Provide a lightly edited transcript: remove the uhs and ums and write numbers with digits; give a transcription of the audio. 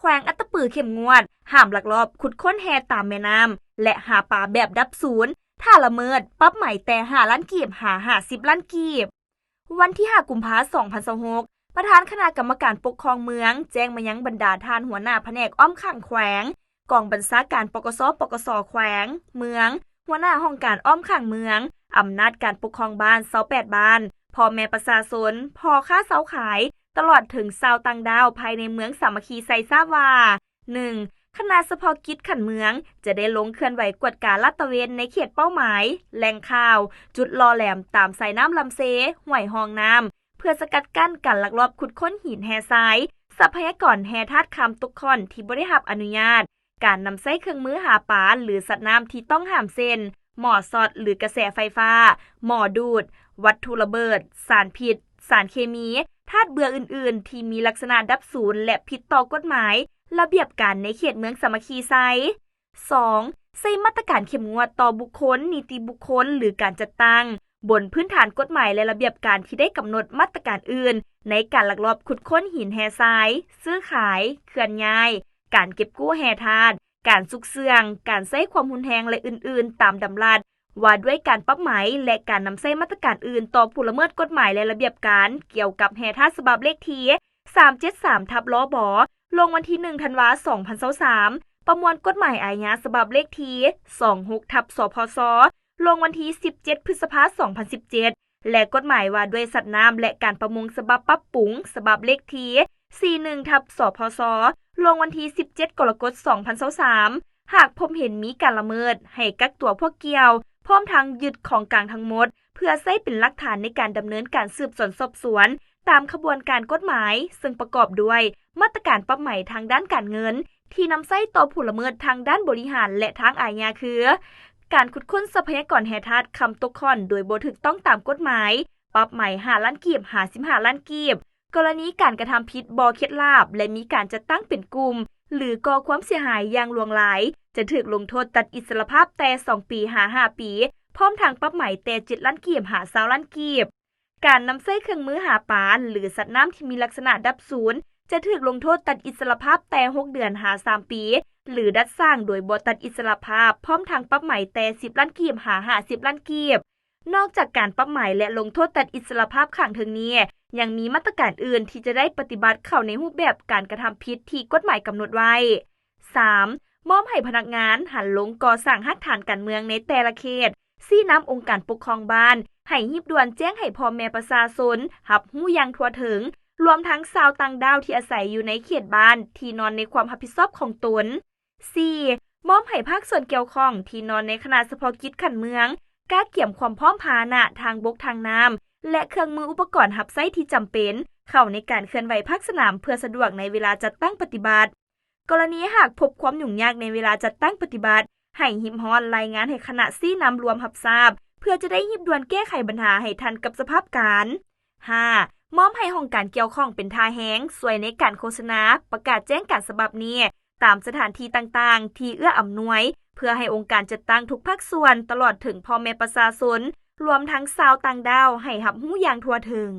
วงอัตตปือเข้มงวดห้ามลักลอบขุดค้นแฮตามแม่น้ำและหาปลาแบบดับศูนย์ถ้าละเมิดปรับใหม่แต่5 ล้านกีบหา50 ล้านกีบวันที่5 กุมภาพันธ์ 2026ประธานคณะกรรมการปกครองเมืองแจ้งมายังบรรดาท่านหัวหน้าแผนกอ้อมข้างแขวงกองบัญชาการปกส.แขวงเมืองหัวหน้าห้องการอ้อมข้างเมืองอำนาจการปกครองบ้าน28บ้านพ่อแม่ประชาชนพ่อค้าเสาขายตลอดถึงชาวต่างดาวภายในเมืองสามัคคีไซทราบว่า 1. คณะเฉพาะกิจขันเมืองจะได้ลงเคลื่อนไหวกวดการลาดตระเวนในเขตเป้าหมายแหล่งข่าวจุดรอแหลมตามสายน้ำลำเซห้วยหองน้ำเพื่อสกัดกั้นการลักลอบขุดค้นหินแห่ทรายทรัพยากรแห่ธาตุคำตุกค่อนที่บ่ได้รับอนุญาตการนำใช้เครื่องมือหาปลาหรือสัตว์น้ำที่ต้องห้ามเส้นหม้อสอดหรือกระแสไฟฟ้าหม้อดูดวัตถุระเบิดสารพิษสารเคมีธาตุเบื่ออื่นๆที่มีลักษณะดับศูนย์และผิดต่อกฎหมายระเบียบการในเขตเมืองสามัคคีไซ 2. ใช้มาตรการเข้มงวดต่อบุคคลนิติบุคคลหรือการจัดตั้งบนพื้นฐานกฎหมายและระเบียบการที่ได้กำหนดมาตรการอื่นในการลักลอบขุดค้นหินแห่ทรายซื้อขายเคลื่อนย้ายการเก็บกู้แห่ธาตุการซุกเสื่องการใช้ความรุนแรงและอื่นๆตามดำรัสว่าด้วยการปรับไหมและการนำใช้มาตรการอื่นต่อผู้ละเมิดกฎหมายและระเบียบการเกี่ยวกับแห่ธาตุฉบับเลขที่373/ลบลงวันที่1 ธันวาคม 2023ประมวลกฎหมายอาญาฉบับเลขที่26/สพศลงวันที่17 พฤษภาคม 2017และกฎหมายว่าด้วยสัตว์น้ำและการประมงฉบับปรับปรุงฉบับเลขที่41/สพศลงวันที่17 กรกฎาคม 2023หากพบเห็นมีการละเมิดให้กักตัวพวกเกี่ยวพร้อมทั้งยึดของกลางทั้งหมดเพื่อใช้เป็นหลักฐานในการดำเนินการสืบสวนสอบสวนตามขบวนการกฎหมายซึ่งประกอบด้วยมาตรการปรับใหม่ทางด้านการเงินที่นำใช้ต่อผู้ละเมิดทางด้านบริหารและทางอาญาคือการขุดค้นทรัพยากรแห่ธาตุคำตกค่อนโดยบ่ถูกต้องตามกฎหมายปรับใหม่5 ล้านกีบ55 ล้านกีบกรณีการกระทำผิดบ่เคล็ดลาภและมีการจัดตั้งเป็นกลุ่มหรือก่อความเสียหายอย่างลวงหลายจะถูกลงโทษตัดอิสรภาพแต่2 ปี5 ปีพร้อมทางปรับใหม่แต่7 ล้านกีบ20 ล้านกีบการนำใช้เครื่องมือหาปลาหรือสัตว์น้ำที่มีลักษณะดับศูนย์จะถูกลงโทษตัดอิสรภาพแต่6 เดือน3 ปีหรือดัดสร้างโดยบ่ตัดอิสรภาพพร้อมทางปรับใหม่แต่10 ล้านกีบ50 ล้านกีบนอกจากการปรับใหม่และลงโทษตัดอิสรภาพข้างเทิงนี้ยังมีมาตรการอื่นที่จะได้ปฏิบัติเข้าในรูปแบบการกระทำผิดที่กฎหมายกำหนดไว้ 3. มอบให้พนักงานหันลงก่อสร้างรากฐานการเมืองในแต่ละเขตชี้นำองค์การปกครองบ้านให้รีบด่วนแจ้งให้พ่อแม่ประชาชนรับรู้อย่างทั่วถึงรวมทั้งชาวต่างดาวที่อาศัยอยู่ในเขตบ้านที่นอนในความรับผิดชอบของตน 4. มอบให้ภาคส่วนเกี่ยวข้องที่นอนในคณะเฉพาะกิจขันเมืองกล้าเกี่ยมความพร้อมพาหนะทางบกทางน้ำและเครื่องมืออุปกรณ์รับใช้ที่จำเป็นเข้าในการเคลื่อนไหวภาคสนามเพื่อสะดวกในเวลาจัดตั้งปฏิบัติกรณีหากพบความยุ่งยากในเวลาจัดตั้งปฏิบัติให้หิมฮอนรายงานให้คณะชี้นำรวมรับทราบเพื่อจะได้รีบด่วนแก้ไขปัญหาให้ทันกับสภาพการ 5. มอบให้ห้องการเกี่ยวข้องเป็นท่าแห้งสวยในการโฆษณาประกาศแจ้งการฉบับนี้ตามสถานที่ต่างๆที่เอื้ออำนวยเพื่อให้องค์การจัดตั้งทุกภาคส่วนตลอดถึงพ่อแม่ประชาชนรวมทั้งชาวต่างดาวให้รับรู้อย่างทั่วถึง